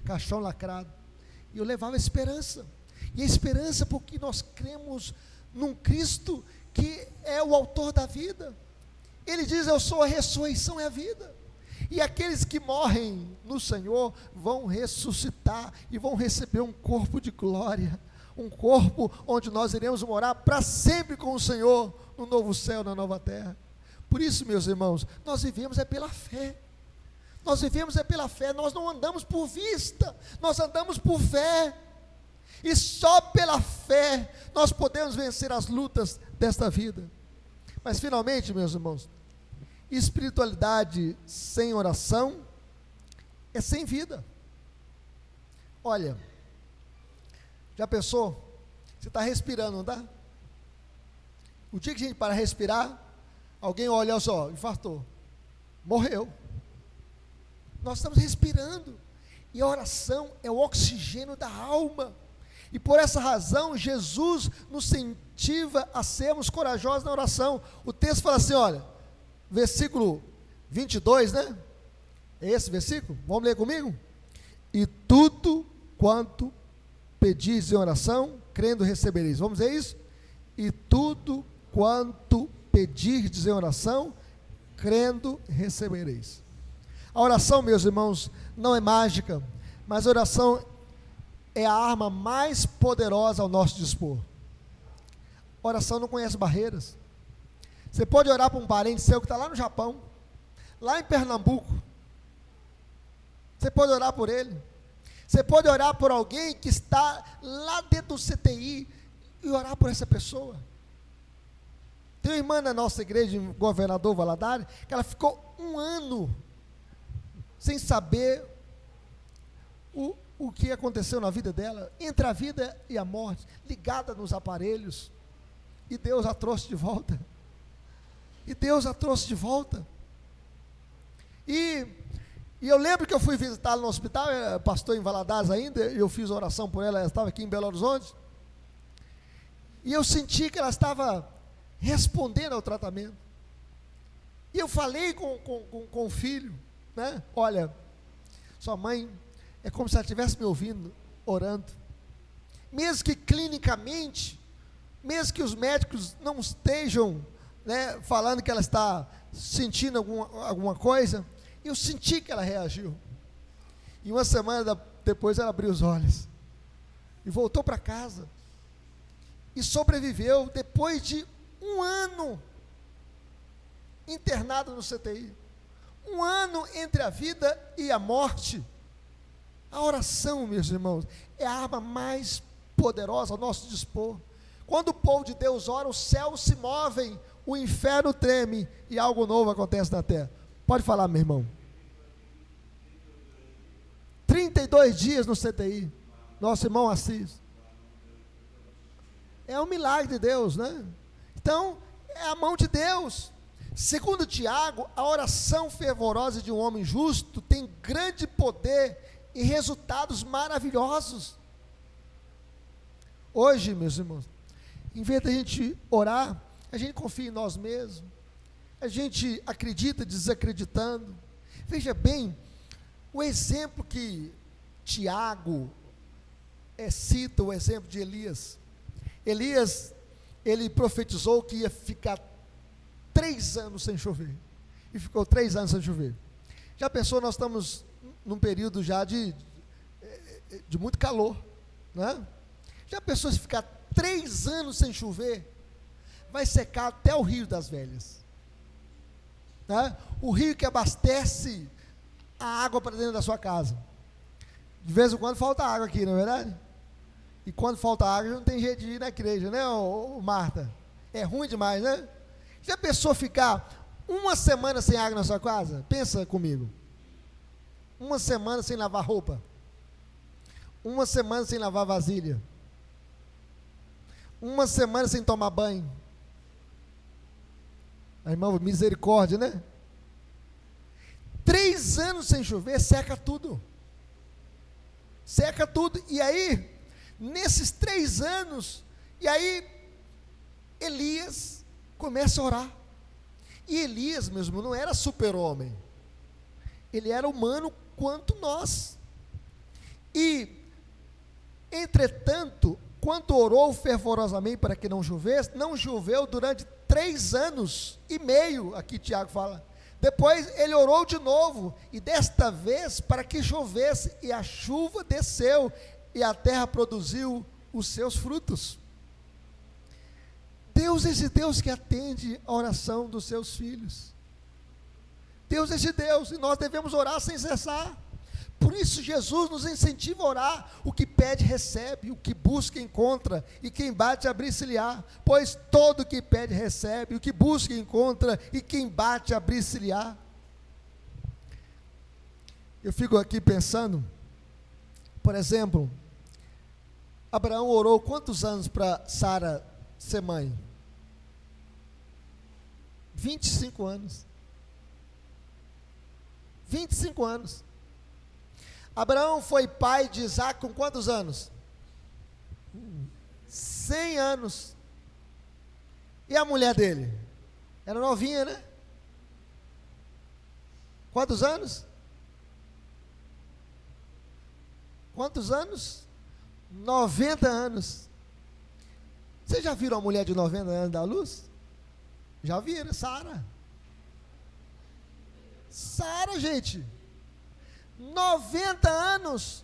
caixão lacrado, e eu levava esperança, e a esperança porque nós cremos num Cristo que é o autor da vida. Ele diz: eu sou a ressurreição e a vida, E aqueles que morrem no Senhor vão ressuscitar e vão receber um corpo de glória, um corpo onde nós iremos morar para sempre com o Senhor, no novo céu, na nova terra. Por isso, meus irmãos, nós vivemos pela fé. Nós vivemos pela fé, nós não andamos por vista, nós andamos por fé. E só pela fé nós podemos vencer as lutas desta vida. Mas finalmente, meus irmãos, espiritualidade sem oração é sem vida. Olha, já pensou? Você está respirando, não está? O dia que a gente para respirar, alguém olha só, infartou, morreu. Nós estamos respirando, e a oração é o oxigênio da alma. E por essa razão, Jesus nos incentiva a sermos corajosos na oração. O texto fala assim, olha, versículo 22, né? É esse versículo? Vamos ler comigo? E tudo quanto pedis em oração, crendo recebereis. Vamos dizer isso? E tudo quanto pedirdes em oração, crendo recebereis. A oração, meus irmãos, não é mágica, mas a oração é a arma mais poderosa ao nosso dispor. A oração não conhece barreiras. Você pode orar para um parente seu que está lá no Japão, lá em Pernambuco. Você pode orar por ele. Você pode orar por alguém que está lá dentro do CTI e orar por essa pessoa. Tem uma irmã na nossa igreja, em Governador Valadares, que ela ficou 1 ano sem saber o que aconteceu na vida dela, entre a vida e a morte, ligada nos aparelhos, e Deus a trouxe de volta. E eu lembro que eu fui visitá-la no hospital, pastor em Valadares ainda, e eu fiz oração por ela, ela estava aqui em Belo Horizonte, e eu senti que ela estava respondendo ao tratamento. E eu falei com o filho, né? Olha, sua mãe é como se ela estivesse me ouvindo, orando. Mesmo que clinicamente, mesmo que os médicos não estejam, né, falando que ela está sentindo alguma coisa, eu senti que ela reagiu. E 1 semana depois ela abriu os olhos e voltou para casa e sobreviveu depois de 1 ano internada no CTI. 1 ano entre a vida e a morte. A oração, meus irmãos, é a arma mais poderosa ao nosso dispor. Quando o povo de Deus ora, os céus se movem, o inferno treme e algo novo acontece na terra. Pode falar, meu irmão. 32 dias no CTI, nosso irmão Assis. É um milagre de Deus, né? Então, é a mão de Deus. Segundo Tiago, a oração fervorosa de um homem justo tem grande poder e resultados maravilhosos. Hoje, meus irmãos, em vez da gente orar, a gente confia em nós mesmos, a gente acredita desacreditando. Veja bem, o exemplo que Tiago cita, o exemplo de Elias. Elias, ele profetizou que ia ficar 3 anos sem chover, e ficou 3 anos sem chover. Já pensou, nós estamos num período já de muito calor, né? Já pensou se ficar 3 anos sem chover? Vai secar até o Rio das Velhas, né? O rio que abastece a água para dentro da sua casa. De vez em quando falta água aqui, não é verdade? E quando falta água, não tem jeito de ir na igreja, né, Marta? É ruim demais, né? Já pensou ficar 1 semana sem água na sua casa? Pensa comigo. 1 semana sem lavar roupa. 1 semana sem lavar vasilha. 1 semana sem tomar banho. A irmã, misericórdia, né? 3 anos sem chover, seca tudo. Seca tudo. E aí, nesses 3 anos, e aí, Elias começa a orar. E Elias, mesmo, não era super-homem. Ele era humano quanto nós. E, entretanto, quando orou fervorosamente para que não chovesse, não choveu durante 3 anos e meio, aqui Tiago fala, Depois ele orou de novo, e desta vez para que chovesse, e a chuva desceu, e a terra produziu os seus frutos. Deus é esse Deus que atende a oração dos seus filhos. Deus é esse Deus, e nós devemos orar sem cessar. Por isso Jesus nos incentiva a orar. O que pede recebe, o que busca encontra, e quem bate abrir-se-lhe-á. Pois todo o que pede recebe, o que busca encontra, e quem bate abrir-se-lhe-á. Eu fico aqui pensando, por exemplo, Abraão orou quantos anos para Sara ser mãe? 25 anos. 25 anos. Abraão foi pai de Isaac com quantos anos? 100 anos. E a mulher dele? Era novinha, né? Quantos anos? Quantos anos? 90 anos. Vocês já viram a mulher de 90 anos dar luz? Já viram, Sara. Sara, gente, 90 anos.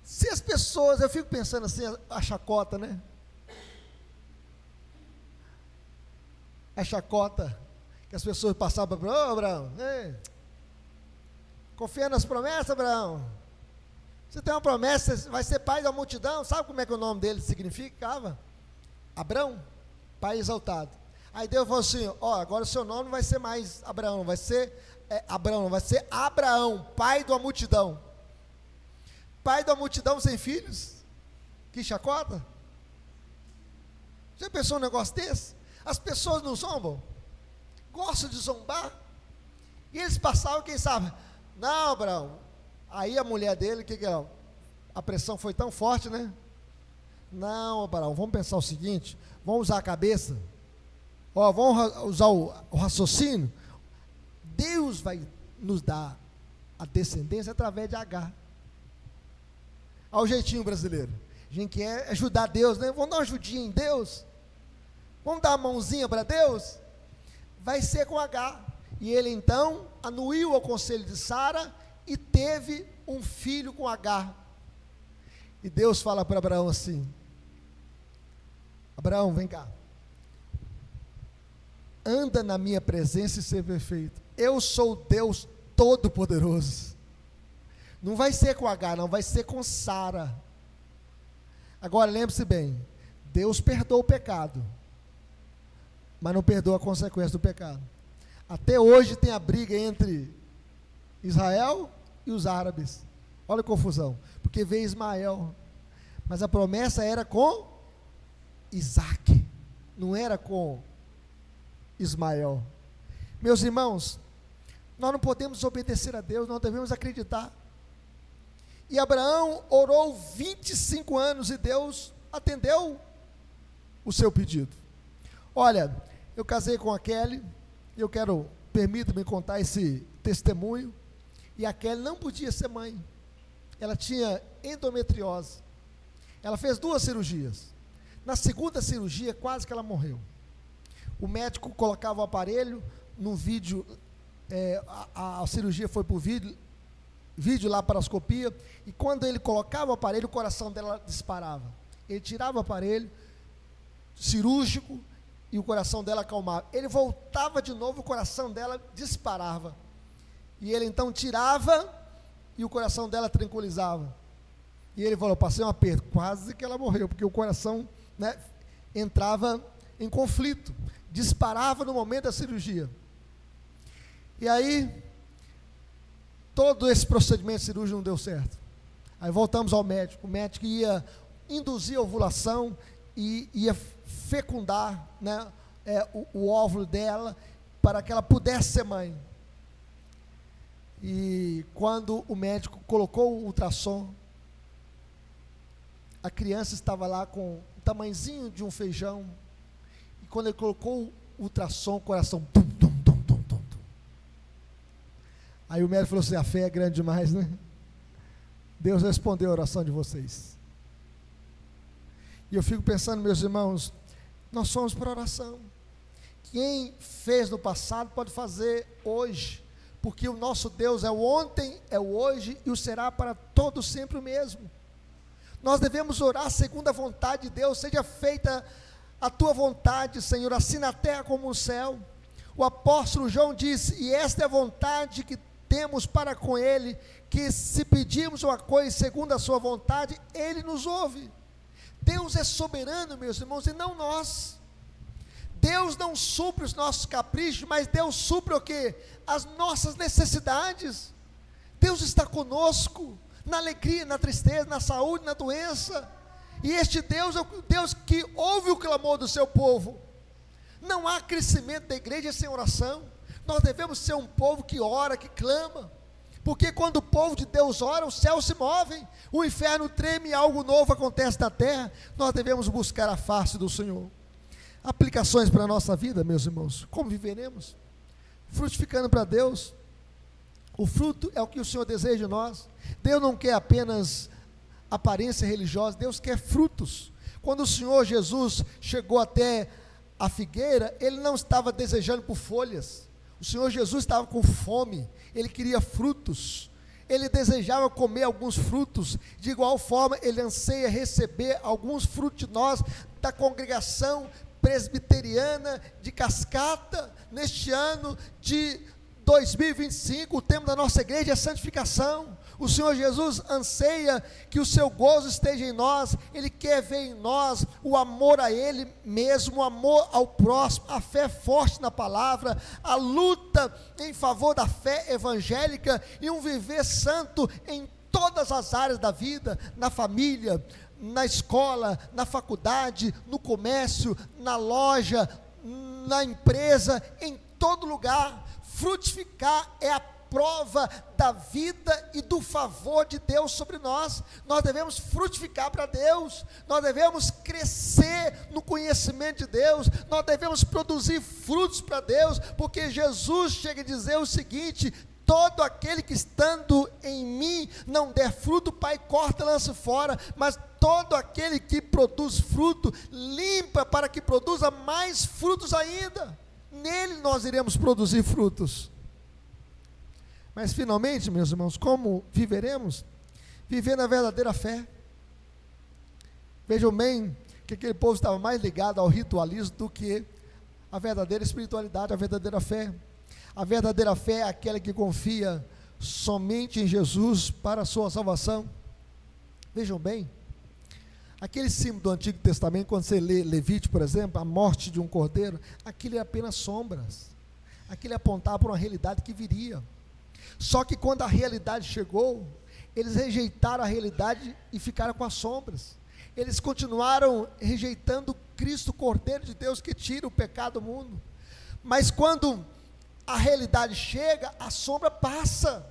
Se as pessoas, eu fico pensando assim, a chacota, né? A chacota que as pessoas passavam para ô, Abraão, confia nas promessas, Abraão. Você tem uma promessa, você vai ser pai da multidão. Sabe como é que o nome dele significava? Abrão, pai exaltado. Aí Deus falou assim, agora o seu nome não vai ser mais Abraão, não vai ser Abraão, não vai ser Abraão, pai da multidão. Pai da multidão sem filhos? Que chacota? Já pensou um negócio desse? As pessoas não zombam? Gostam de zombar? E eles passavam, quem sabe, não, Abraão. Aí a mulher dele, a pressão foi tão forte, né? Não, Abraão, vamos pensar o seguinte, vamos usar a cabeça, vamos usar o raciocínio. Deus vai nos dar a descendência através de Agar. Olha o jeitinho brasileiro, a gente quer ajudar Deus, né? Vamos dar uma ajudinha em Deus, vamos dar uma mãozinha para Deus, vai ser com Agar. E ele então anuiu ao conselho de Sara e teve um filho com Agar. E Deus fala para Abraão assim, Abraão, vem cá, anda na minha presença e seja perfeito. Eu sou Deus Todo-Poderoso. Não vai ser com Agar, não, vai ser com Sara. Agora lembre-se bem, Deus perdoa o pecado, mas não perdoa a consequência do pecado. Até hoje tem a briga entre Israel e os árabes. Olha a confusão, porque veio Ismael, mas a promessa era com Isaac, não era com Ismael. Meus irmãos, nós não podemos obedecer a Deus, nós devemos acreditar. E Abraão orou 25 anos e Deus atendeu o seu pedido. Olha, eu casei com a Kelly, permita-me contar esse testemunho. E a Kelly não podia ser mãe, ela tinha endometriose, ela fez 2 cirurgias, na segunda cirurgia quase que ela morreu. O médico colocava o aparelho no vídeo, a cirurgia foi por vídeo laparoscopia, e quando ele colocava o aparelho, o coração dela disparava. Ele tirava o aparelho cirúrgico e o coração dela acalmava. Ele voltava de novo, o coração dela disparava. E ele então tirava e o coração dela tranquilizava. E ele falou, passei um aperto, quase que ela morreu, porque o coração, né, entrava em conflito, disparava no momento da cirurgia. E aí, todo esse procedimento cirúrgico não deu certo. Aí voltamos ao médico, o médico ia induzir a ovulação e ia fecundar, né, o óvulo dela, para que ela pudesse ser mãe. E quando o médico colocou o ultrassom, a criança estava lá com o tamanhozinho de um feijão, e quando ele colocou o ultrassom, o coração tum, tum, tum, tum, tum, tum. Aí o médico falou assim, a fé é grande demais, né? Deus respondeu a oração de vocês. E eu fico pensando, meus irmãos, nós somos por oração, Quem fez no passado pode fazer hoje, porque o nosso Deus é o ontem, é o hoje e o será para todo sempre o mesmo. Nós devemos orar segundo a vontade de Deus. Seja feita a tua vontade, Senhor, assim na terra como no céu. O apóstolo João disse: e esta é a vontade que temos para com Ele, que se pedirmos uma coisa segundo a sua vontade, Ele nos ouve. Deus é soberano, meus irmãos, e não nós. Deus não supre os nossos caprichos, mas Deus supre o quê? As nossas necessidades. Deus está conosco, na alegria, na tristeza, na saúde, na doença. E este Deus é o Deus que ouve o clamor do seu povo. Não há crescimento da igreja sem oração. Nós devemos ser um povo que ora, que clama, porque quando o povo de Deus ora, os céus se movem, o inferno treme e algo novo acontece na terra. Nós devemos buscar a face do Senhor. Aplicações para a nossa vida, meus irmãos: como viveremos? Frutificando para Deus. O fruto é o que o Senhor deseja de nós. Deus não quer apenas aparência religiosa, Deus quer frutos. Quando o Senhor Jesus chegou até a figueira, Ele não estava desejando por folhas. O Senhor Jesus estava com fome, Ele queria frutos, Ele desejava comer alguns frutos. De igual forma, Ele anseia receber alguns frutos de nós, da congregação presbiteriana de Cascata. Neste ano de 2025, o tema da nossa igreja é santificação. O Senhor Jesus anseia que o seu gozo esteja em nós. Ele quer ver em nós o amor a Ele mesmo, o amor ao próximo, a fé forte na palavra, a luta em favor da fé evangélica e um viver santo em todas as áreas da vida, na família, na escola, na faculdade, no comércio, na loja, na empresa, em todo lugar. Frutificar é a prova da vida e do favor de Deus sobre nós. Nós devemos frutificar para Deus, nós devemos crescer no conhecimento de Deus, nós devemos produzir frutos para Deus, porque Jesus chega a dizer o seguinte: todo aquele que estando em mim não der fruto, o Pai corta e lança fora, mas todo aquele que produz fruto, limpa para que produza mais frutos ainda. Nele nós iremos produzir frutos. Mas finalmente, meus irmãos, como viveremos? Viver na verdadeira fé. Vejam bem que aquele povo estava mais ligado ao ritualismo do que a verdadeira espiritualidade, a verdadeira fé. A verdadeira fé é aquela que confia somente em Jesus para a sua salvação. Vejam bem, aquele símbolo do Antigo Testamento, quando você lê Levítico, por exemplo, a morte de um cordeiro, aquilo é apenas sombras, aquilo é apontar para uma realidade que viria. Só que quando a realidade chegou, eles rejeitaram a realidade e ficaram com as sombras. Eles continuaram rejeitando Cristo, Cordeiro de Deus, que tira o pecado do mundo. Mas quando a realidade chega, a sombra passa.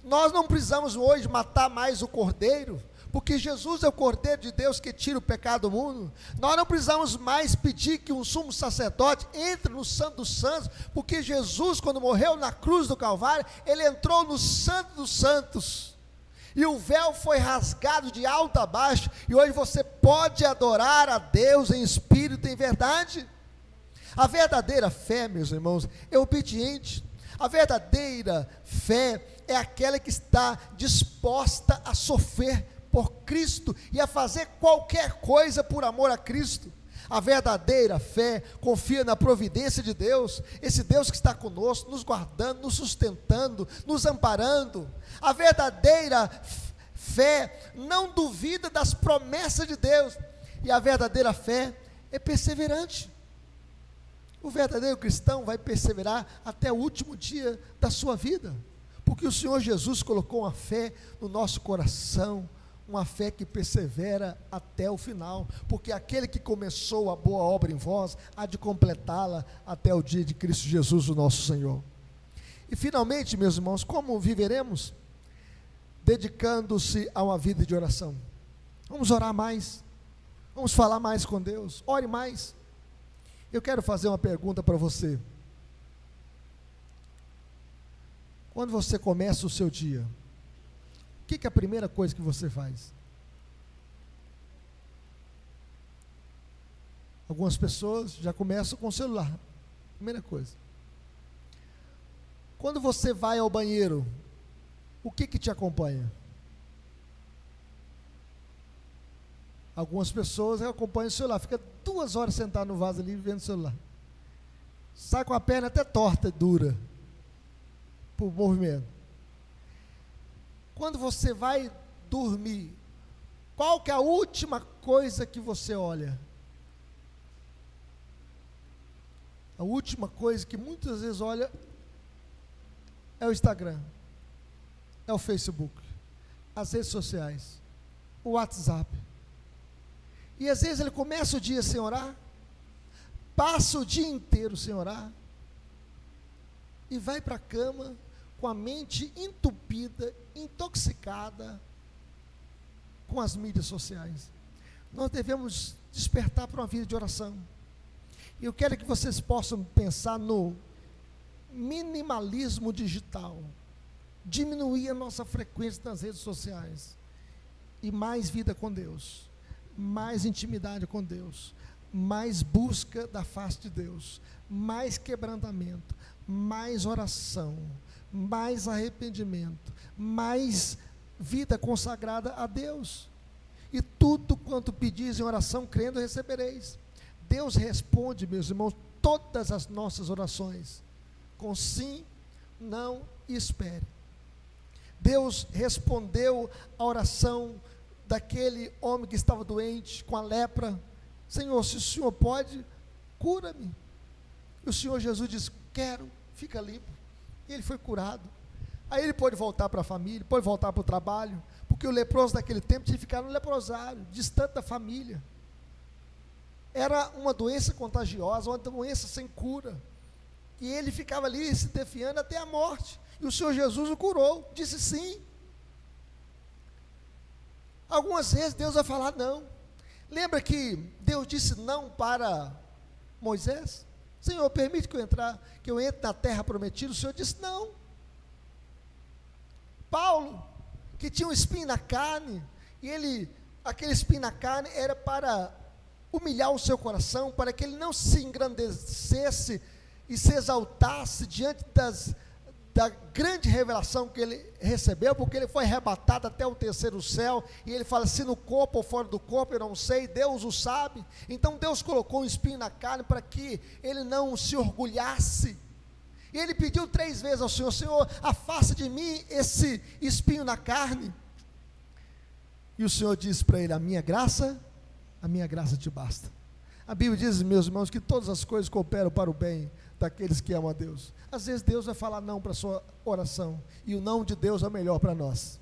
Nós não precisamos hoje matar mais o Cordeiro, porque Jesus é o Cordeiro de Deus que tira o pecado do mundo. Nós não precisamos mais pedir que um sumo sacerdote entre no Santo dos Santos, porque Jesus, quando morreu na cruz do Calvário, Ele entrou no Santo dos Santos, e o véu foi rasgado de alto a baixo, e hoje você pode adorar a Deus em espírito e em verdade. A verdadeira fé, meus irmãos, é obediente. A verdadeira fé é aquela que está disposta a sofrer por Cristo e a fazer qualquer coisa por amor a Cristo. A verdadeira fé confia na providência de Deus, esse Deus que está conosco, nos guardando, nos sustentando, nos amparando. A verdadeira fé não duvida das promessas de Deus, e a verdadeira fé é perseverante. O verdadeiro cristão vai perseverar até o último dia da sua vida, porque o Senhor Jesus colocou uma fé no nosso coração, uma fé que persevera até o final, porque aquele que começou a boa obra em vós, há de completá-la até o dia de Cristo Jesus, o nosso Senhor. E finalmente, meus irmãos, como viveremos? Dedicando-se a uma vida de oração. Vamos orar mais, vamos falar mais com Deus, ore mais. Eu quero fazer uma pergunta para você. Quando você começa o seu dia, o que é a primeira coisa que você faz? Algumas pessoas já começam com o celular. Primeira coisa. Quando você vai ao banheiro, o que te acompanha? Algumas pessoas acompanham o celular, fica 2 horas sentado no vaso ali vendo o celular. Sai com a perna até torta, dura, por movimento. Quando você vai dormir, qual que é a última coisa que você olha? A última coisa que muitas vezes olha é o Instagram, é o Facebook, as redes sociais, o WhatsApp. E às vezes ele começa o dia sem orar, passa o dia inteiro sem orar, e vai para a cama com a mente entupida, intoxicada com as mídias sociais. Nós devemos despertar para uma vida de oração. E eu quero que vocês possam pensar no minimalismo digital, diminuir a nossa frequência nas redes sociais, e mais vida com Deus, mais intimidade com Deus, mais busca da face de Deus, mais quebrantamento, mais oração, mais arrependimento, mais vida consagrada a Deus. E tudo quanto pedis em oração, crendo, recebereis. Deus responde, meus irmãos, todas as nossas orações com sim, não e espere. Deus respondeu a oração daquele homem que estava doente com a lepra. Senhor, se o Senhor pode, cura-me. E o Senhor Jesus disse, quero, fica limpo. E ele foi curado. Aí ele pôde voltar para a família, pôde voltar para o trabalho, porque o leproso daquele tempo tinha que ficar no leprosário, distante da família. Era uma doença contagiosa, uma doença sem cura. E ele ficava ali se defiando até a morte. E o Senhor Jesus o curou, disse sim. Algumas vezes Deus vai falar não. Lembra que Deus disse não para Moisés? Senhor, permite que eu entre na terra prometida. O Senhor disse não. Paulo, que tinha um espinho na carne, e aquele espinho na carne era para humilhar o seu coração, para que ele não se engrandecesse e se exaltasse diante da grande revelação que ele recebeu, porque ele foi arrebatado até o 3º céu, e ele fala, se no corpo ou fora do corpo, eu não sei, Deus o sabe. Então Deus colocou um espinho na carne, para que ele não se orgulhasse, e ele pediu 3 vezes ao Senhor, Senhor, afasta de mim esse espinho na carne, e o Senhor disse para ele, a minha graça te basta. A Bíblia diz, meus irmãos, que todas as coisas cooperam para o bem daqueles que amam a Deus. Às vezes Deus vai falar não para a sua oração, e o não de Deus é o melhor para nós,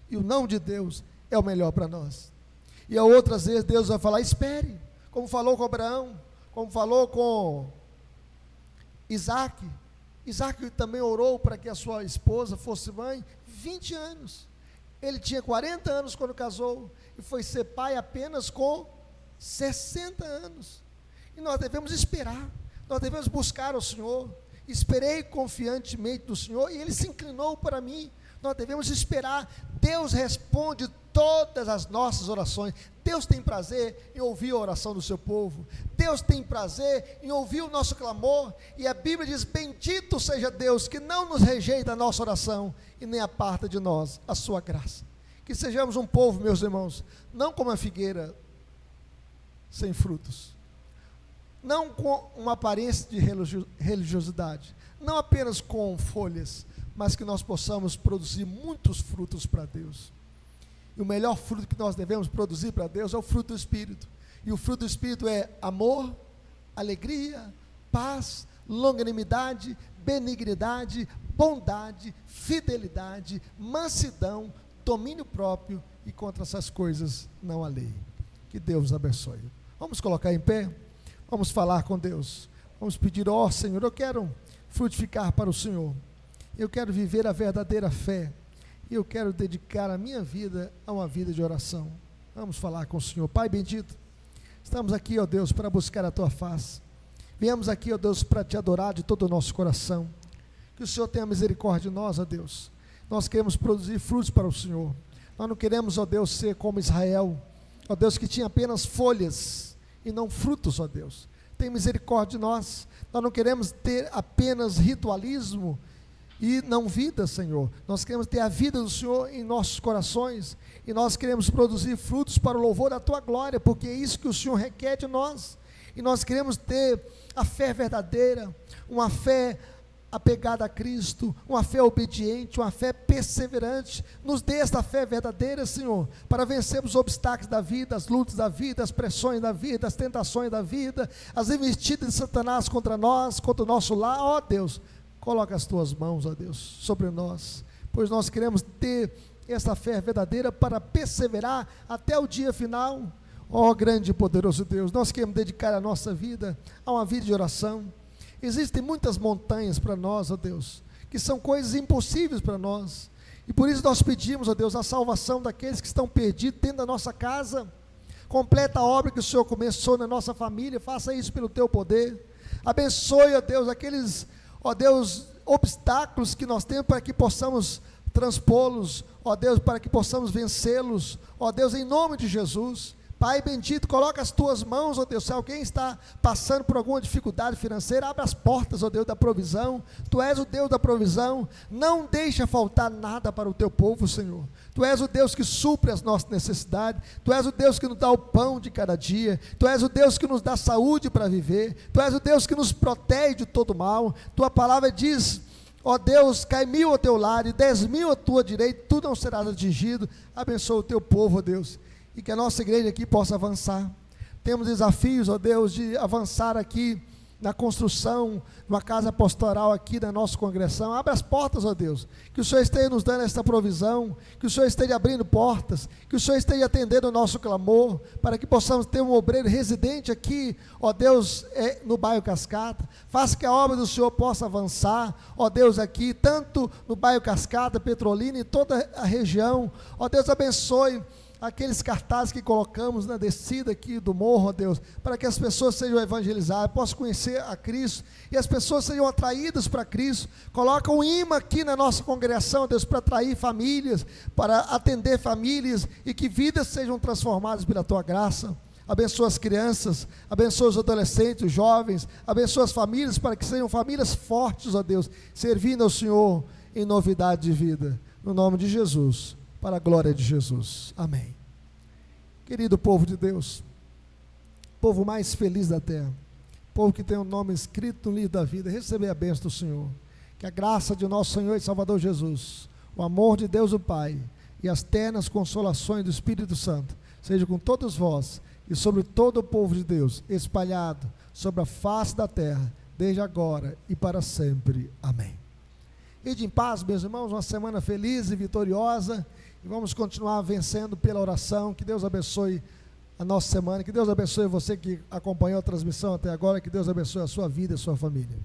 e o não de Deus é o melhor para nós. E a outras vezes Deus vai falar, espere, como falou com Abraão, como falou com Isaac. Isaac também orou para que a sua esposa fosse mãe, 20 anos, ele tinha 40 anos quando casou, e foi ser pai apenas com 60 anos, e nós devemos esperar, nós devemos buscar o Senhor. Esperei confiantemente do Senhor, e Ele se inclinou para mim. Nós devemos esperar. Deus responde todas as nossas orações. Deus tem prazer em ouvir a oração do seu povo. Deus tem prazer em ouvir o nosso clamor, e a Bíblia diz, bendito seja Deus, que não nos rejeita a nossa oração, e nem aparta de nós a sua graça. Que sejamos um povo, meus irmãos, não como a figueira sem frutos, não com uma aparência de religiosidade, não apenas com folhas, mas que nós possamos produzir muitos frutos para Deus. E o melhor fruto que nós devemos produzir para Deus é o fruto do Espírito, e o fruto do Espírito é amor, alegria, paz, longanimidade, benignidade, bondade, fidelidade, mansidão, domínio próprio, e contra essas coisas não há lei. Que Deus nos abençoe. Vamos colocar em pé, vamos falar com Deus, vamos pedir, ó Senhor, eu quero frutificar para o Senhor, eu quero viver a verdadeira fé, e eu quero dedicar a minha vida a uma vida de oração. Vamos falar com o Senhor. Pai bendito, estamos aqui, ó Deus, para buscar a Tua face, viemos aqui, ó Deus, para Te adorar de todo o nosso coração. Que o Senhor tenha misericórdia de nós, ó Deus. Nós queremos produzir frutos para o Senhor. Nós não queremos, ó Deus, ser como Israel, ó Deus, que tinha apenas folhas e não frutos, ó Deus. tem misericórdia de nós. Nós não queremos ter apenas ritualismo e não vida, Senhor. Nós queremos ter a vida do Senhor em nossos corações, e nós queremos produzir frutos para o louvor da Tua glória, porque é isso que o Senhor requer de nós. E nós queremos ter a fé verdadeira, uma fé apegada a Cristo, uma fé obediente, uma fé perseverante. Nos dê esta fé verdadeira, Senhor, para vencermos os obstáculos da vida, as lutas da vida, as pressões da vida, as tentações da vida, as investidas de Satanás contra nós, contra o nosso lar. Ó Deus, coloca as Tuas mãos, ó Deus, sobre nós, pois nós queremos ter essa fé verdadeira para perseverar até o dia final. Ó grande e poderoso Deus, nós queremos dedicar a nossa vida a uma vida de oração. Existem muitas montanhas para nós, ó Deus, que são coisas impossíveis para nós, e por isso nós pedimos, ó Deus, a salvação daqueles que estão perdidos dentro da nossa casa. Completa a obra que o Senhor começou na nossa família, faça isso pelo Teu poder. Abençoe, ó Deus, aqueles, ó Deus, obstáculos que nós temos, para que possamos transpô-los, ó Deus, para que possamos vencê-los, ó Deus, em nome de Jesus. Pai bendito, coloca as Tuas mãos, ó Deus, se alguém está passando por alguma dificuldade financeira, abre as portas, ó Deus, da provisão. Tu és o Deus da provisão, não deixa faltar nada para o Teu povo, Senhor. Tu és o Deus que supre as nossas necessidades, Tu és o Deus que nos dá o pão de cada dia, Tu és o Deus que nos dá saúde para viver, Tu és o Deus que nos protege de todo mal. Tua palavra diz, ó Deus, cai 1000 ao Teu lado e 10.000 à Tua direita, Tu não serás atingido. Abençoa o Teu povo, ó Deus, e que a nossa igreja aqui possa avançar. Temos desafios, ó Deus, de avançar aqui na construção de uma casa pastoral aqui da nossa congregação. Abre as portas, ó Deus, que o Senhor esteja nos dando esta provisão, que o Senhor esteja abrindo portas, que o Senhor esteja atendendo o nosso clamor, para que possamos ter um obreiro residente aqui, ó Deus, no bairro Cascata. Faça que a obra do Senhor possa avançar, ó Deus, aqui, tanto no bairro Cascata, Petrolina e toda a região. Ó Deus, abençoe aqueles cartazes que colocamos na descida aqui do morro, ó Deus, para que as pessoas sejam evangelizadas, possam conhecer a Cristo, e as pessoas sejam atraídas para Cristo. Coloca um imã aqui na nossa congregação, ó Deus, para atrair famílias, para atender famílias, e que vidas sejam transformadas pela Tua graça. Abençoa as crianças, abençoa os adolescentes, os jovens, abençoa as famílias, para que sejam famílias fortes, ó Deus, servindo ao Senhor em novidade de vida, no nome de Jesus, para a glória de Jesus, amém. Querido povo de Deus, povo mais feliz da terra, povo que tem o nome escrito no livro da vida, receber a bênção do Senhor, que a graça de nosso Senhor e Salvador Jesus, o amor de Deus o Pai, e as ternas consolações do Espírito Santo, seja com todos vós, e sobre todo o povo de Deus, espalhado sobre a face da terra, desde agora e para sempre, amém. Ide em paz, meus irmãos, uma semana feliz e vitoriosa, e vamos continuar vencendo pela oração. Que Deus abençoe a nossa semana, que Deus abençoe você que acompanhou a transmissão até agora, que Deus abençoe a sua vida e a sua família.